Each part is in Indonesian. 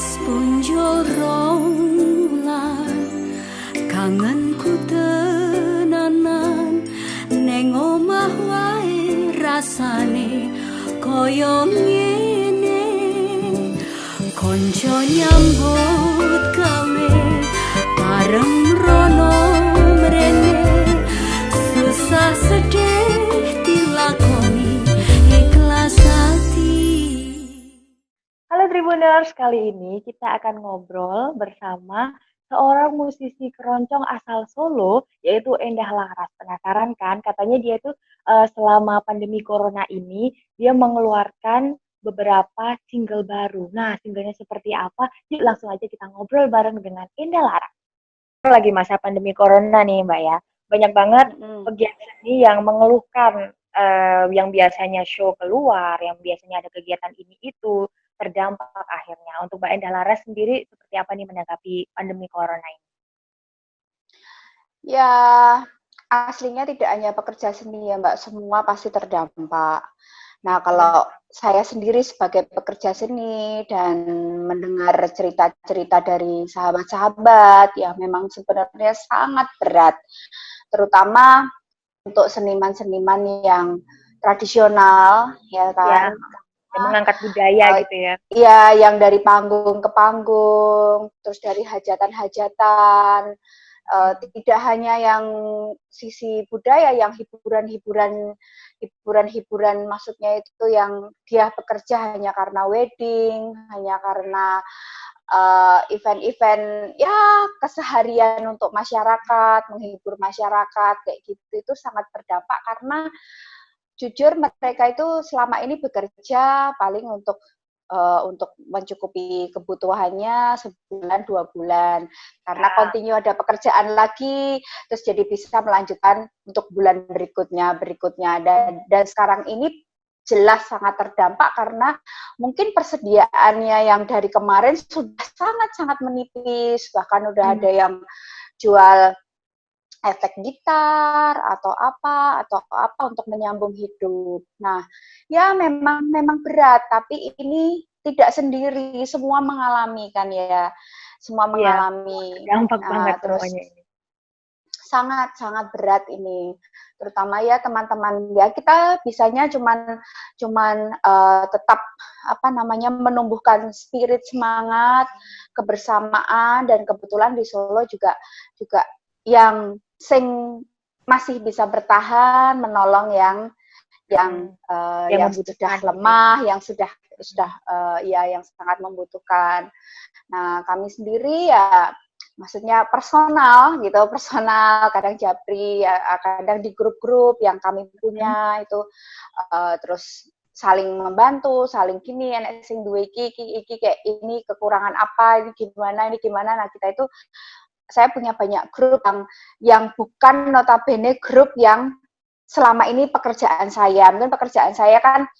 Punjul rolan kangenku tenanan neng omah wae rasane koyo ngene konco nyambut gawe bareng rono mrene susah sedih dilakoni ikhlas hati. Halo Tribuners, kali ini kita akan ngobrol bersama seorang musisi keroncong asal Solo, yaitu Endah Laras. Penasaran kan? Katanya dia tuh selama pandemi corona ini, dia mengeluarkan beberapa single baru. Nah, singlenya seperti apa? Yuk langsung aja kita ngobrol bareng dengan Endah Laras. Lagi masa pandemi corona nih Mbak ya, banyak banget pegiat seni yang mengeluhkan yang biasanya show keluar, yang biasanya ada kegiatan ini itu, terdampak akhirnya. Untuk Mbak Endah Laras sendiri seperti apa nih menanggapi pandemi corona ini? Ya, aslinya tidak hanya pekerja seni ya Mbak, semua pasti terdampak. Nah, kalau saya sendiri sebagai pekerja seni dan mendengar cerita-cerita dari sahabat-sahabat, ya memang sebenarnya sangat berat. Terutama untuk seniman-seniman yang tradisional, ya kan? Ya, mengangkat budaya gitu ya. Iya, yang dari panggung ke panggung, terus dari hajatan-hajatan, tidak hanya yang sisi budaya, yang hiburan-hiburan maksudnya itu yang dia bekerja hanya karena wedding, hanya karena event-event ya keseharian untuk masyarakat, menghibur masyarakat kayak gitu, itu sangat berdampak karena jujur mereka itu selama ini bekerja paling untuk mencukupi kebutuhannya sebulan 2 bulan karena kontinu ada pekerjaan lagi terus jadi bisa melanjutkan untuk bulan berikutnya dan sekarang ini jelas sangat terdampak karena mungkin persediaannya yang dari kemarin sudah sangat menipis, bahkan udah ada yang jual efek gitar atau apa untuk menyambung hidup. Nah, ya memang berat, tapi ini tidak sendiri, semua mengalami kan ya, semua mengalami. Dampak banget terus semuanya ini. sangat berat ini, terutama ya teman-teman ya kita bisanya cuman tetap menumbuhkan spirit semangat kebersamaan dan kebetulan di Solo juga yang masih bisa bertahan menolong yang sudah lemah, yang sudah yang sangat membutuhkan. Nah, kami sendiri ya maksudnya personal kadang japri ya, kadang di grup-grup yang kami punya itu terus saling membantu, saling gini enek sing duwe iki kayak ini kekurangan apa, ini gimana. Nah, kita itu saya punya banyak grup yang bukan notabene grup yang selama ini pekerjaan saya. Mungkin pekerjaan saya kan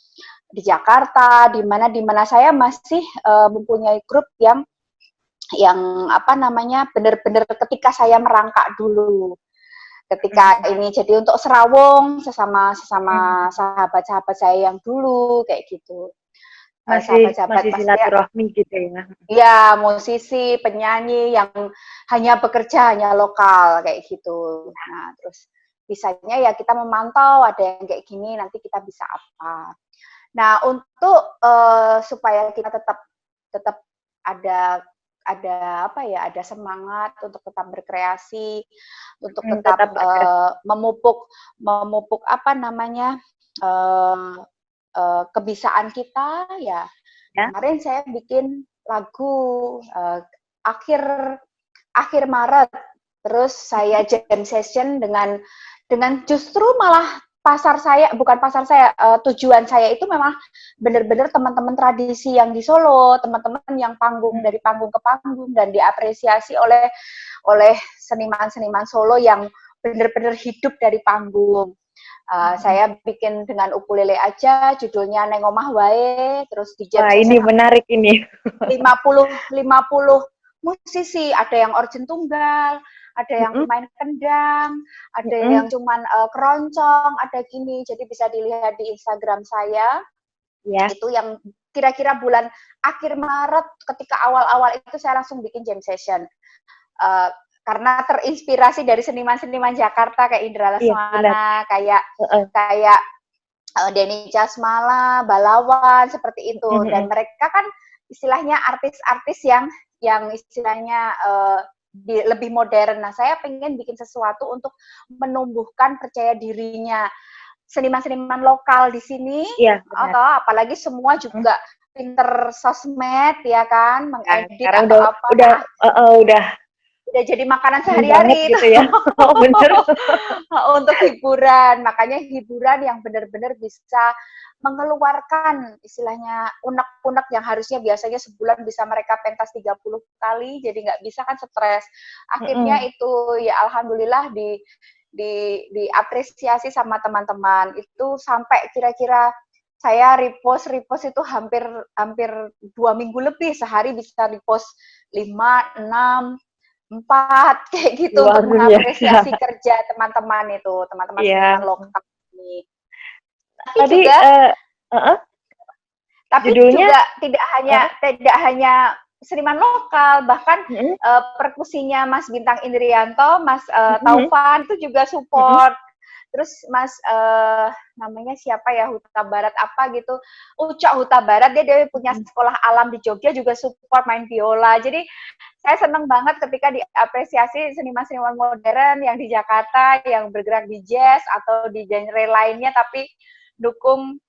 di Jakarta, di mana saya masih mempunyai grup yang benar-benar ketika saya merangkak dulu. Ketika ini jadi untuk serawung sesama sahabat-sahabat saya yang dulu kayak gitu. Masih silaturahmi gitu ya. Ya, musisi, penyanyi yang hanya bekerja, hanya lokal, kayak gitu. Nah, terus bisanya ya kita memantau, ada yang kayak gini, nanti kita bisa apa. Nah, untuk supaya kita tetap ada semangat untuk tetap berkreasi, untuk tetap memupuk kebisaan kita ya. Kemarin saya bikin lagu akhir Maret, terus saya jam session dengan justru malah tujuan saya itu memang benar-benar teman-teman tradisi yang di Solo, teman-teman yang dari panggung ke panggung dan diapresiasi oleh seniman-seniman Solo yang benar-benar hidup dari panggung. Saya bikin dengan ukulele aja, judulnya Neng Omah Wae, terus di jam ini menarik ini. 50 musisi, ada yang organ tunggal, ada yang pemain kendang, ada yang cuman keroncong, ada gini, jadi bisa dilihat di Instagram saya. Ya. Itu yang kira-kira bulan akhir Maret ketika awal-awal itu saya langsung bikin jam session. Karena terinspirasi dari seniman-seniman Jakarta kayak Indra Lesmana, kayak Denny Jasmala, Balawan seperti itu. Dan mereka kan istilahnya artis-artis yang istilahnya lebih modern. Nah, saya pengen bikin sesuatu untuk menumbuhkan percaya dirinya seniman-seniman lokal di sini, atau apalagi semua juga pinter sosmed ya kan, mengedit atau udah jadi makanan sehari-hari gitu ya. Oh, bener. Untuk hiburan. Makanya hiburan yang benar-benar bisa mengeluarkan istilahnya unek-unek yang harusnya biasanya sebulan bisa mereka pentas 30 kali, jadi nggak bisa kan stres. Akhirnya itu ya alhamdulillah diapresiasi sama teman-teman. Itu sampai kira-kira saya repost itu hampir 2 minggu lebih, sehari bisa repost 5, 6, 4 kayak gitu. Luar untuk mengapresiasi kerja teman-teman seniman lokal ini. Tapi juga tidak hanya seniman lokal, bahkan perkusinya Mas Bintang Indrianto, Mas Taufan itu juga support. Terus Mas namanya siapa ya, Huta Barat apa gitu, Ucok Huta Barat, dia punya sekolah alam di Jogja juga support main biola. Jadi saya senang banget ketika diapresiasi seniman-seniman modern yang di Jakarta yang bergerak di jazz atau di genre lainnya, tapi dukung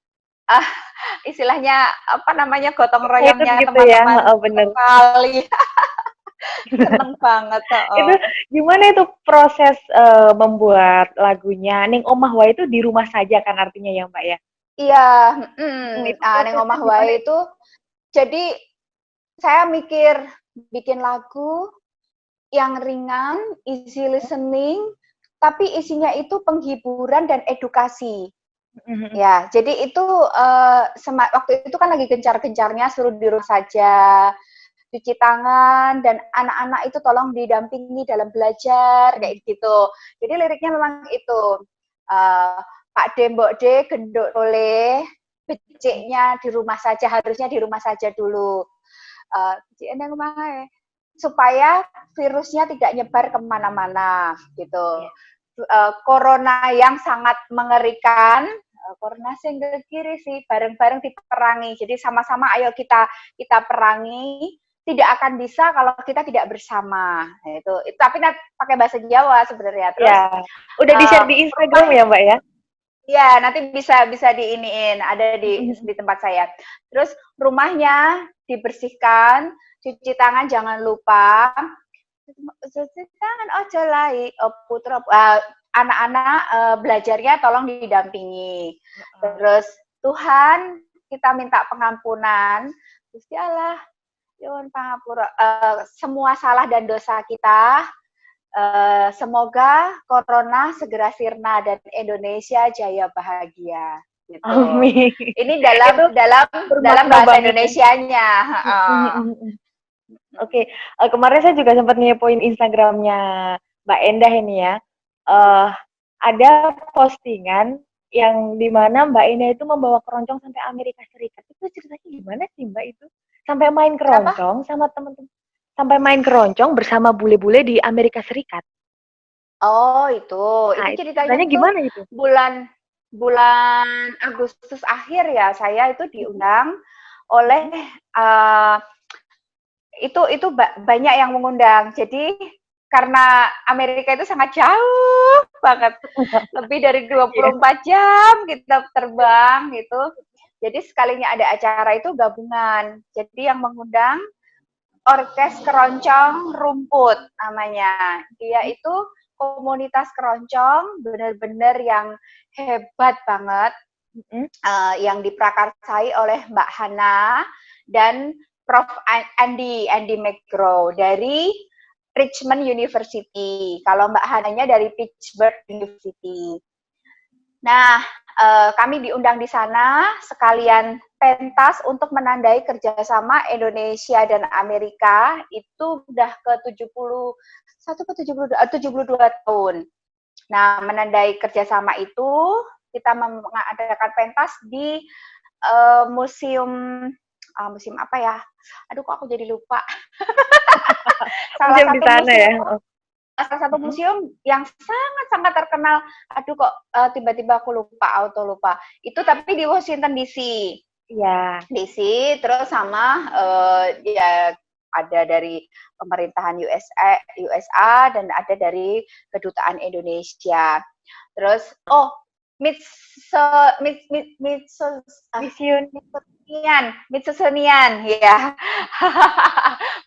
istilahnya apa namanya gotong royongnya gitu teman-teman kali. Seneng banget. Itu gimana itu proses membuat lagunya Ning Omah Wae itu di rumah saja kan artinya ya Mbak ya? Iya, Ning Omah Wae itu jadi saya mikir bikin lagu yang ringan, easy listening, tapi isinya itu penghiburan dan edukasi. Ya, jadi itu waktu itu kan lagi gencar-gencarnya suruh di rumah saja, cuci tangan, dan anak-anak itu tolong didampingi dalam belajar, kayak gitu. Jadi liriknya memang itu, Pak De, Mbok De, gendok oleh, beciknya di rumah saja, harusnya di rumah saja dulu. Supaya virusnya tidak nyebar kemana-mana, gitu. Corona yang sangat mengerikan, corona single kiri sih, bareng-bareng diperangi. Jadi sama-sama ayo kita perangi. Tidak akan bisa kalau kita tidak bersama. Itu tapi pakai bahasa Jawa sebenarnya. Terus udah di-share di Instagram ya Mbak ya? Iya, nanti bisa diiniin, ada di tempat saya. Terus rumahnya dibersihkan, cuci tangan jangan lupa. Cuci tangan ojo lai, putra anak-anak belajarnya tolong didampingi. Terus Tuhan, kita minta pengampunan. Gusti Allah, nyuwun pangapura semua salah dan dosa kita. Semoga corona segera sirna dan Indonesia jaya bahagia. Gitu. Amin. Ini dalam bahasa Indonesianya. Oke, kemarin saya juga sempat ngepoin Instagramnya Mbak Endah ini ya. Ada postingan yang dimana Mbak Endah itu membawa keroncong sampai Amerika Serikat. Itu ceritanya gimana sih Mbak itu? Sampai main keroncong sama teman-teman. Sampai main keroncong bersama bule-bule di Amerika Serikat. Oh, itu. Nah, itu ceritanya gimana itu? Bulan Agustus akhir ya, saya itu diundang oleh itu banyak yang mengundang. Jadi karena Amerika itu sangat jauh banget. Lebih dari 24 jam kita terbang gitu. Jadi sekalinya ada acara itu gabungan. Jadi yang mengundang Orkes Keroncong Rumput namanya. Dia itu komunitas keroncong benar-benar yang hebat banget, yang diprakarsai oleh Mbak Hana dan Prof. Andy McGraw dari Richmond University. Kalau Mbak Hananya dari Pittsburgh University. Nah, kami diundang di sana sekalian pentas untuk menandai kerjasama Indonesia dan Amerika. Itu udah ke 72 tahun. Nah, menandai kerjasama itu kita mengadakan pentas di Museum museum apa ya? Aduh, kok aku jadi lupa. Museum di sana ya. Oh. Salah satu museum yang sangat-sangat terkenal. Aduh, kok tiba-tiba aku auto lupa. Itu tapi di Washington DC. Iya. DC, terus sama ya ada dari pemerintahan USA dan ada dari kedutaan Indonesia. Terus Smithsonian ya.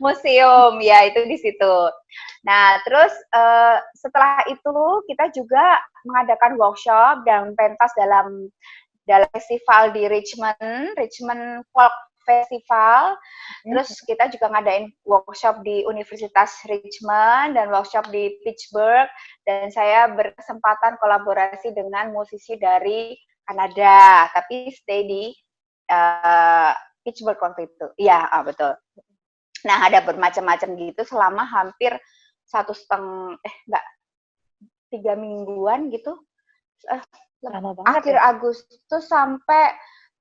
Museum ya, itu di situ. Nah, terus setelah itu kita juga mengadakan workshop dan pentas dalam festival di Richmond Folk Festival. Terus kita juga ngadain workshop di Universitas Richmond dan workshop di Pittsburgh. Dan saya berkesempatan kolaborasi dengan musisi dari Kanada, tapi stay di Pittsburgh waktu itu. Iya, betul. Nah, ada bermacam-macam gitu selama hampir 3 mingguan gitu. Lama banget akhir ya? Agustus sampai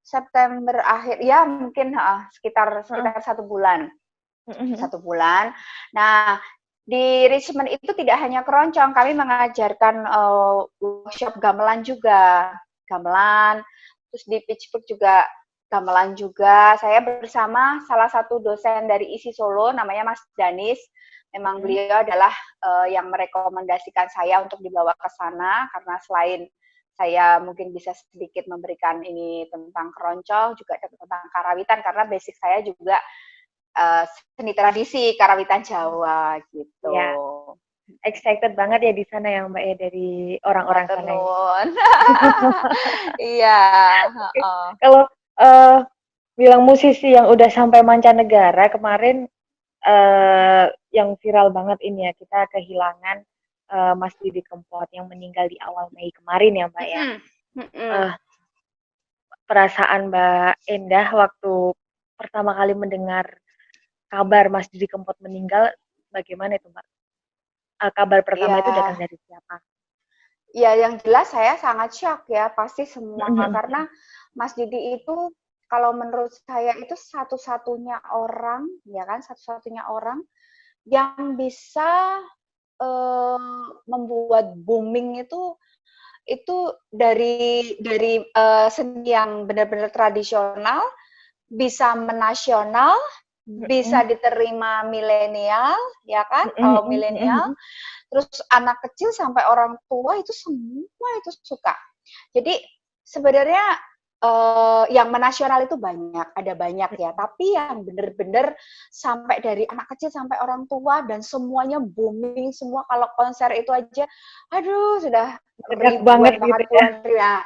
September akhir, ya mungkin sekitar 1 bulan. 1 bulan. Nah, di Richmond itu tidak hanya keroncong, kami mengajarkan workshop gamelan juga. Gamelan, terus di Pittsburgh juga gamelan juga. Saya bersama salah satu dosen dari ISI Solo, namanya Mas Danis. Memang beliau adalah yang merekomendasikan saya untuk dibawa ke sana, karena selain saya mungkin bisa sedikit memberikan ini tentang keroncong, juga tentang karawitan, karena basic saya juga seni tradisi karawitan Jawa gitu. Ya. Excited banget ya di sana ya Mbak ya, dari orang-orang sana. Iya. Kalau bilang musisi yang udah sampai mancanegara, kemarin yang viral banget ini ya, kita kehilangan Mas Didi Kempot yang meninggal di awal Mei kemarin ya Mbak ya. Perasaan Mbak Endah waktu pertama kali mendengar kabar Mas Didi Kempot meninggal, bagaimana itu Mbak? Kabar pertama itu datang dari siapa? Ya, yang jelas saya sangat shock ya, pasti semua, karena Mas Didi itu kalau menurut saya itu satu-satunya orang, ya kan, satu-satunya orang yang bisa membuat booming itu dari seni yang benar-benar tradisional bisa menasional, bisa diterima milenial, ya kan, kaum milenial, terus anak kecil sampai orang tua itu semua itu suka. Jadi sebenarnya yang menasional itu ada banyak ya, tapi yang benar-benar sampai dari anak kecil sampai orang tua dan semuanya booming semua, kalau konser itu aja, aduh sudah ribuan banget gitu ya.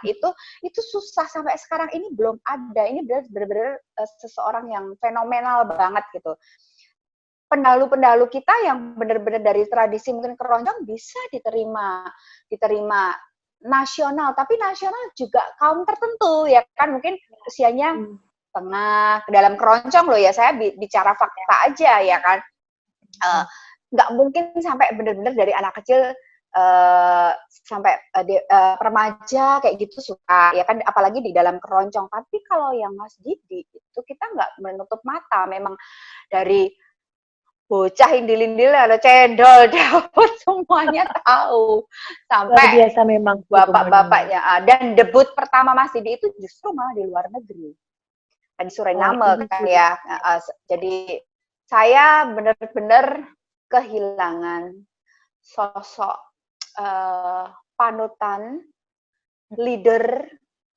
Itu susah sampai sekarang ini belum ada. Ini benar-benar seseorang yang fenomenal banget gitu. Pendalu-pendalu kita yang benar-benar dari tradisi mungkin keroncong bisa diterima nasional, tapi nasional juga kaum tertentu ya kan, mungkin usianya tengah, dalam keroncong loh ya, saya bicara fakta aja ya kan, nggak mungkin sampai benar-benar dari anak kecil sampai remaja kayak gitu suka ya kan, apalagi di dalam keroncong. Tapi kalau yang Mas Didi itu kita nggak menutup mata, memang dari bocah indil-indil, ada cendol, dapet semuanya tahu. Sampai luar biasa memang bapak-bapaknya. Dan debut pertama Mas Didi itu justru malah di luar negeri. Di Suriname kan ya. Jadi saya benar-benar kehilangan sosok panutan, leader,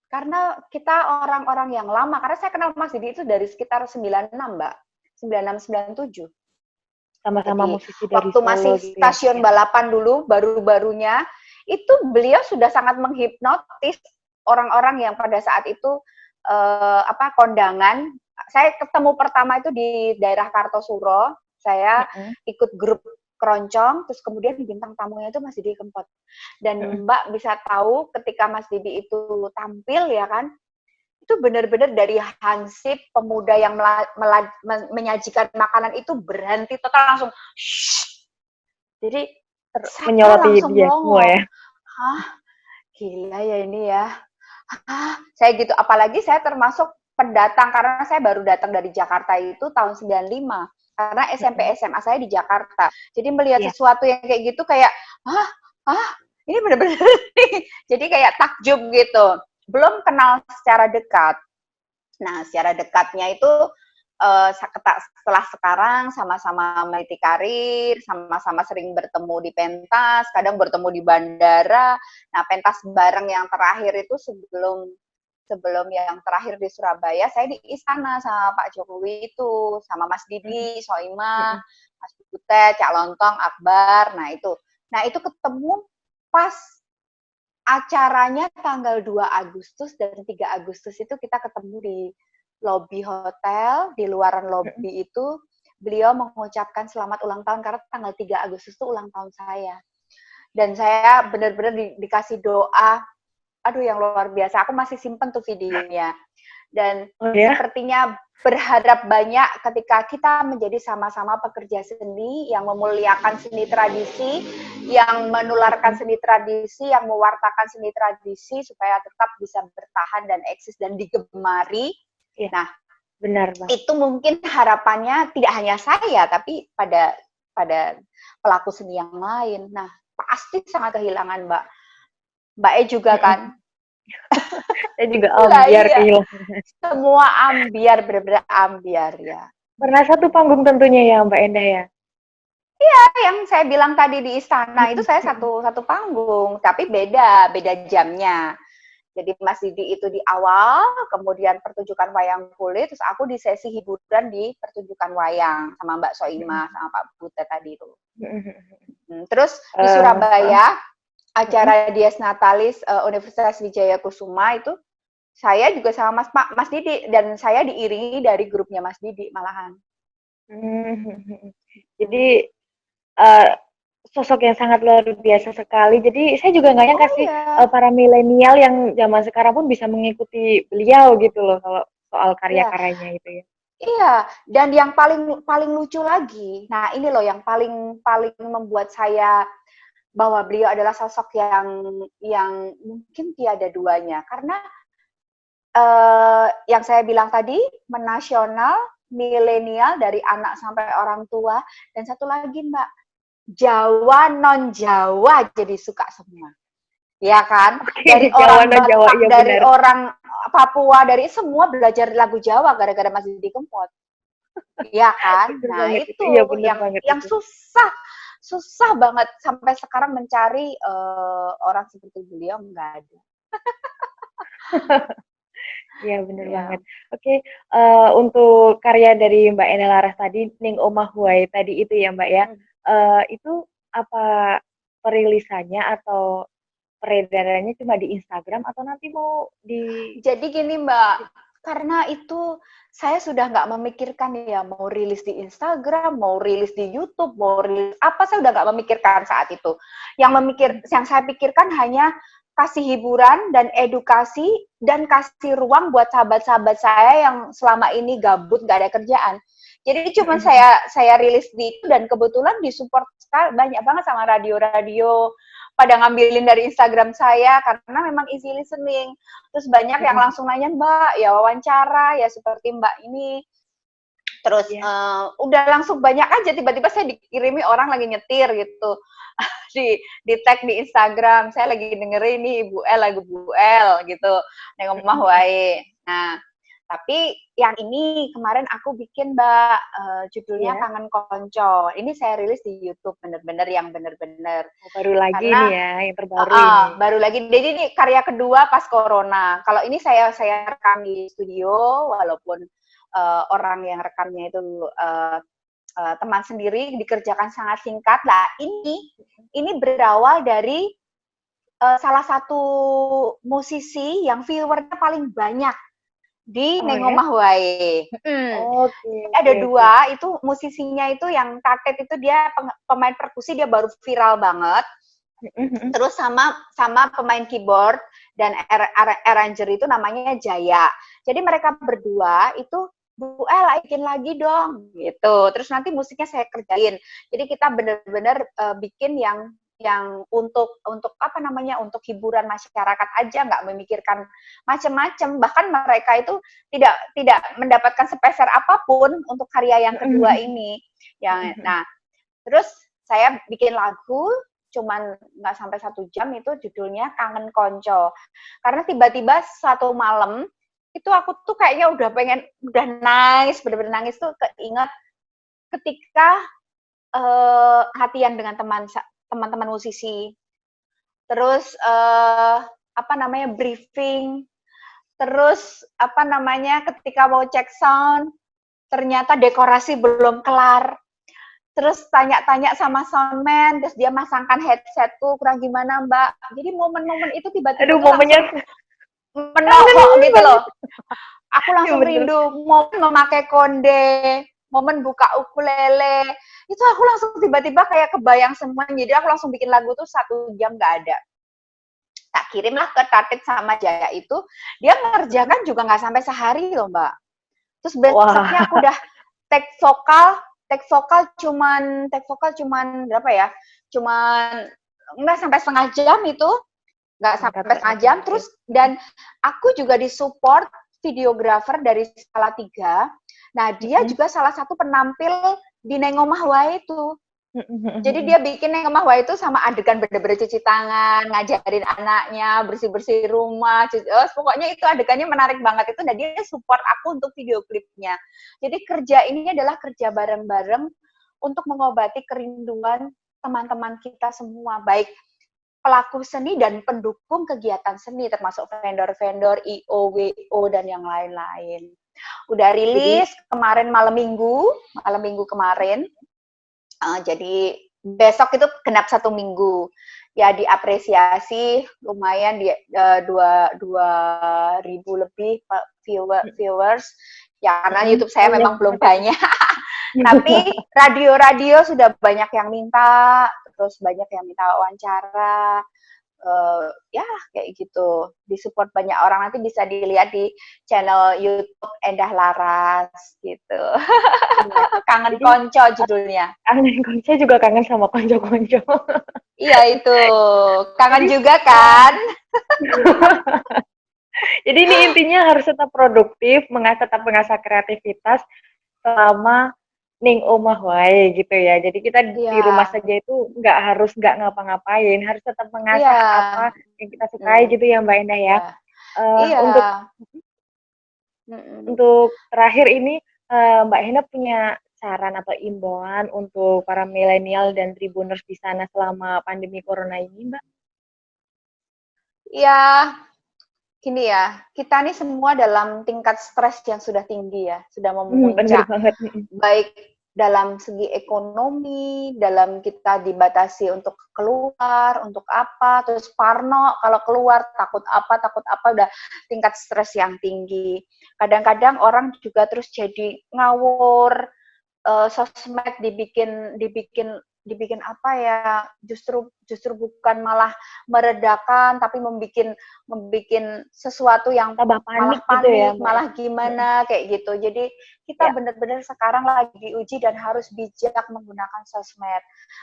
karena kita orang-orang yang lama. Karena saya kenal Mas Didi itu dari sekitar 96, Mbak. 96-97. Sama-sama musisi dari waktu Solo, masih stasiun balapan dulu, baru-barunya, itu beliau sudah sangat menghipnotis orang-orang yang pada saat itu kondangan. Saya ketemu pertama itu di daerah Kartosuro, saya ikut grup keroncong, terus kemudian bintang tamunya itu Mas Didi Kempot. Dan Mbak bisa tahu ketika Mas Didi itu tampil ya kan, itu benar-benar dari hansip pemuda yang menyajikan makanan itu berhenti total, langsung shh. Jadi menyoroti dia semua ya. Hah, gila ya ini ya. Saya gitu, apalagi saya termasuk pendatang karena saya baru datang dari Jakarta itu tahun 95. Karena SMP SMA saya di Jakarta. Jadi melihat sesuatu yang kayak gitu kayak ini benar-benar jadi kayak takjub gitu. Belum kenal secara dekat. Nah, secara dekatnya itu setelah sekarang sama-sama meniti karir, sama-sama sering bertemu di pentas, kadang bertemu di bandara. Nah, pentas bareng yang terakhir itu sebelum yang terakhir di Surabaya, saya di istana sama Pak Jokowi itu, sama Mas Didi, Soimah, Mas Butet, Cak Lontong, Akbar. Nah, itu ketemu pas acaranya tanggal 2 Agustus dan 3 Agustus itu kita ketemu di lobi hotel, di luaran lobi itu beliau mengucapkan selamat ulang tahun karena tanggal 3 Agustus itu ulang tahun saya. Dan saya benar-benar dikasih doa, aduh yang luar biasa, aku masih simpen tuh videonya. Dan sepertinya berharap banyak ketika kita menjadi sama-sama pekerja seni yang memuliakan seni tradisi, yang menularkan seni tradisi, yang mewartakan seni tradisi supaya tetap bisa bertahan dan eksis dan digemari. Nah, benar Bang. Itu mungkin harapannya tidak hanya saya, tapi pada pelaku seni yang lain. Nah, pasti sangat kehilangan Mbak E juga kan. Saya juga ambiar kehilangan. Semua ambiar, benar-benar ambiar ya. Pernah satu panggung tentunya ya Mbak Endah ya? Iya, yang saya bilang tadi di istana itu saya satu panggung, tapi beda jamnya. Jadi Mas Didi itu di awal, kemudian pertunjukan wayang kulit, terus aku di sesi hiburan di pertunjukan wayang sama Mbak Soimah sama Pak Butet tadi itu. Terus di Surabaya acara Dies Natalis Universitas Wijaya Kusuma itu saya juga sama Mas Didi dan saya diiringi dari grupnya Mas Didi malahan. Jadi sosok yang sangat luar biasa sekali. Jadi saya juga nggak nyangka sih para milenial yang zaman sekarang pun bisa mengikuti beliau gitu loh kalau soal karya-karyanya itu ya. Iya, dan yang paling lucu lagi. Nah, ini loh yang paling membuat saya bahwa beliau adalah sosok yang mungkin tiada duanya karena yang saya bilang tadi menasional, milenial dari anak sampai orang tua dan satu lagi Mbak, Jawa non Jawa jadi suka semua. Ya kan? Dari orang Batak, iya, dari orang Papua, dari semua belajar lagu Jawa gara-gara Mas Didi Kempot. Iya kan? Nah, itu yang susah banget sampai sekarang mencari orang seperti beliau enggak ada. Iya benar banget. Oke, untuk karya dari Mbak Enda Laras tadi, Ning Omah Huai tadi itu ya Mbak ya, itu apa perilisannya atau peredarannya cuma di Instagram atau nanti mau di... Jadi gini Mbak, karena itu saya sudah nggak memikirkan ya mau rilis di Instagram, mau rilis di YouTube, mau rilis apa, saya udah nggak memikirkan saat itu. Yang saya pikirkan hanya kasih hiburan dan edukasi dan kasih ruang buat sahabat-sahabat saya yang selama ini gabut nggak ada kerjaan. Jadi cuma saya rilis di itu dan kebetulan disupport banyak banget sama radio-radio pada ngambilin dari Instagram saya karena memang easy listening. Terus banyak yang langsung nanya Mbak, ya wawancara ya seperti Mbak ini. Terus udah langsung banyak aja tiba-tiba saya dikirimi orang lagi nyetir gitu. di tag di Instagram, saya lagi dengerin nih Ibu El, lagu Bu El gitu, Ning Omah Wae. Nah, tapi yang ini kemarin aku bikin Mbak, judulnya Kangen Konco. Ini saya rilis di YouTube, bener-bener yang bener-bener. Baru lagi nih ya, yang terbaru ini. Baru lagi, jadi ini karya kedua pas Corona. Kalau ini saya rekam di studio, walaupun orang yang rekamnya itu teman sendiri, dikerjakan sangat singkat. Lah ini berawal dari salah satu musisi yang viewernya paling banyak di Ning Omah Wae. Ada dua, itu musisinya itu yang Tatet itu dia pemain perkusi, dia baru viral banget. Terus sama pemain keyboard dan arranger itu namanya Jaya. Jadi mereka berdua itu Bu El bikin lagi dong gitu. Terus nanti musiknya saya kerjain. Jadi kita benar-benar bikin yang untuk apa namanya, untuk hiburan masyarakat aja, nggak memikirkan macam-macam. Bahkan mereka itu tidak mendapatkan sepeser apapun untuk karya yang kedua ini. Nah, terus saya bikin lagu, cuman nggak sampai 1 jam, itu judulnya Kangen Konco. Karena tiba-tiba satu malam itu aku tuh kayaknya udah nangis, bener-bener nangis tuh, keinget ketika latihan dengan teman-teman musisi, terus apa namanya, briefing, terus apa namanya, ketika mau cek sound ternyata dekorasi belum kelar, terus tanya-tanya sama soundman, terus dia masangkan headsetku kurang gimana mbak, jadi momen-momen itu tiba-tiba Aduh, tuh langsung momennya menohok gitu banget. loh. Aku Ya langsung bener. rindu momen memakai konde, momen buka ukulele, itu aku langsung tiba-tiba kayak kebayang semua. Jadi aku langsung bikin lagu tuh 1 jam nggak ada. Tak kirimlah ke Tatit sama Jaya itu, dia mengerjakan juga nggak sampai sehari loh Mbak. Terus Wah, besoknya aku udah take vokal cuman berapa ya? Cuman nggak sampai setengah jam itu, nggak singkat sampai setengah banget jam. ya. Terus dan aku juga disupport videografer dari Salatiga. Nah, dia juga salah satu penampil di Nengomah Wae itu. Jadi dia bikin Nengomah Wae itu sama adegan bener-bener cuci tangan, ngajarin anaknya, bersih-bersih rumah. Pokoknya itu adegannya menarik banget itu, dan dia support aku untuk video klipnya. Jadi kerja ini adalah kerja bareng-bareng untuk mengobati kerinduan teman-teman kita semua, baik pelaku seni dan pendukung kegiatan seni, termasuk vendor-vendor, IO, WO, dan yang lain-lain. Udah Jadi, rilis kemarin malam minggu kemarin, jadi besok itu genap 1 minggu. Ya diapresiasi lumayan, dua ribu lebih viewers. Ya karena YouTube saya banyak memang belum banget banyak. Tapi radio-radio sudah banyak yang minta, terus banyak yang minta wawancara. Ya kayak gitu, disupport banyak orang. Nanti bisa dilihat di channel YouTube Endah Laras gitu. ya. Kangen Jadi, Konco judulnya. kangen konco juga kangen sama konco-konco. Iya itu, kangen Jadi, juga kan? jadi ini intinya harus tetap produktif, tetap mengasah kreativitas selama ning omah wae gitu ya. Jadi kita di rumah Iya, saja itu nggak ngapa-ngapain, harus tetap iya, mengasah apa yang kita sukai mm, gitu ya Mbak Endah ya. iya, iya. Untuk Mm-mm. Untuk terakhir ini, Mbak Hena punya saran atau imbauan untuk para milenial dan Tribuners di sana selama pandemi corona ini, Mbak? Ya, gini ya, kita nih semua dalam tingkat stres yang sudah tinggi ya, sudah Bener memuncak. banget, Baik dalam segi ekonomi, dalam kita dibatasi untuk keluar, untuk apa, terus parno kalau keluar takut apa, udah tingkat stres yang tinggi. Kadang-kadang orang juga terus jadi ngawur, sosmed dibikin dibikin apa ya, justru bukan malah meredakan, tapi membikin sesuatu yang tambah malah panik gitu ya, panik, Mbak, ya? malah gimana kayak gitu. Jadi kita Ya, benar-benar sekarang lagi diuji dan harus bijak menggunakan sosmed.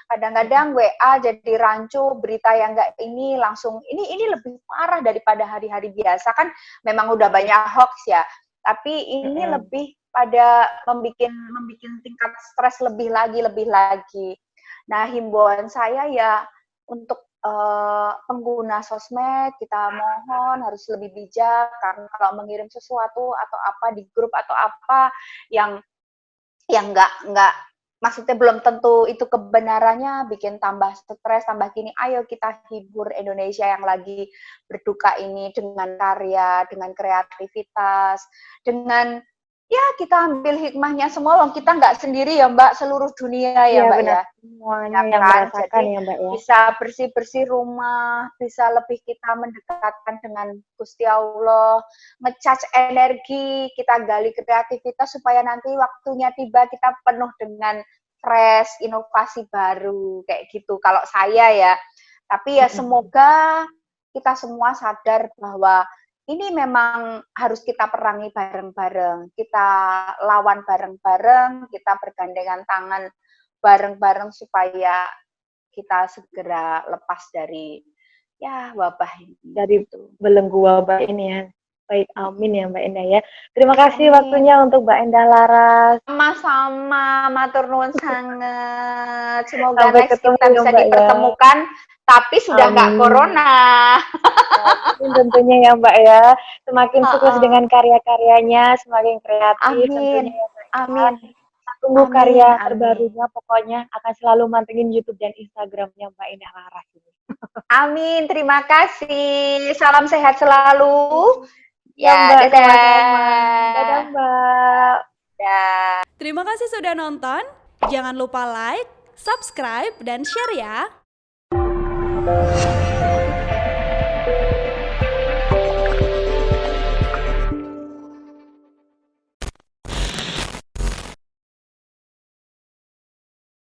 Kadang-kadang WA jadi rancu, berita yang enggak ini langsung ini lebih parah daripada hari-hari biasa kan, memang udah banyak hoax ya. Tapi ini mhm. lebih pada membikin tingkat stres lebih lagi. Nah, himbauan saya ya untuk pengguna sosmed, kita mohon harus lebih bijak, karena kalau mengirim sesuatu atau apa di grup atau apa yang nggak maksudnya belum tentu itu kebenarannya, bikin tambah stres, tambah gini. Ayo kita hibur Indonesia yang lagi berduka ini dengan karya, dengan kreativitas, dengan ya kita ambil hikmahnya semua. Loh, kita nggak sendiri ya Mbak, seluruh dunia ya Iya Mbak benar, ya. semuanya Ya yang kan, merasakan jadi ya, Mbak, ya? bisa bersih-bersih rumah, bisa lebih kita mendekatkan dengan Gusti Allah, ngecharge energi, kita gali kreativitas supaya nanti waktunya tiba kita penuh dengan fresh, inovasi baru, kayak gitu. Kalau saya ya, tapi ya Mhm. semoga kita semua sadar bahwa ini memang harus kita perangi bareng-bareng, kita lawan bareng-bareng, kita bergandengan tangan bareng-bareng supaya kita segera lepas dari ya wabah ini. Dari belenggu wabah ini ya. Baik, amin ya Mbak Endah ya. Terima kasih Amin. waktunya untuk Mbak Endah Laras. Sama-sama, matur nuwun sangat. Semoga Sampai next ketemu kita ya, bisa Mbak, ya. dipertemukan, tapi sudah nggak Amin. corona. Amin tentunya ya Mbak ya. Semakin sukses dengan karya-karyanya, semakin kreatif tentunya Amin, ya Mbak ya. amin, Tunggu amin, karya amin. terbarunya, pokoknya akan selalu mantengin YouTube dan Instagramnya Mbak Endah Laras ini. Amin, terima kasih. Salam sehat selalu. Ya, Ya, Mbak, dadah. sama-sama. Dadah Mbak. Dadah. Terima kasih sudah nonton. Jangan lupa like, subscribe, dan share ya.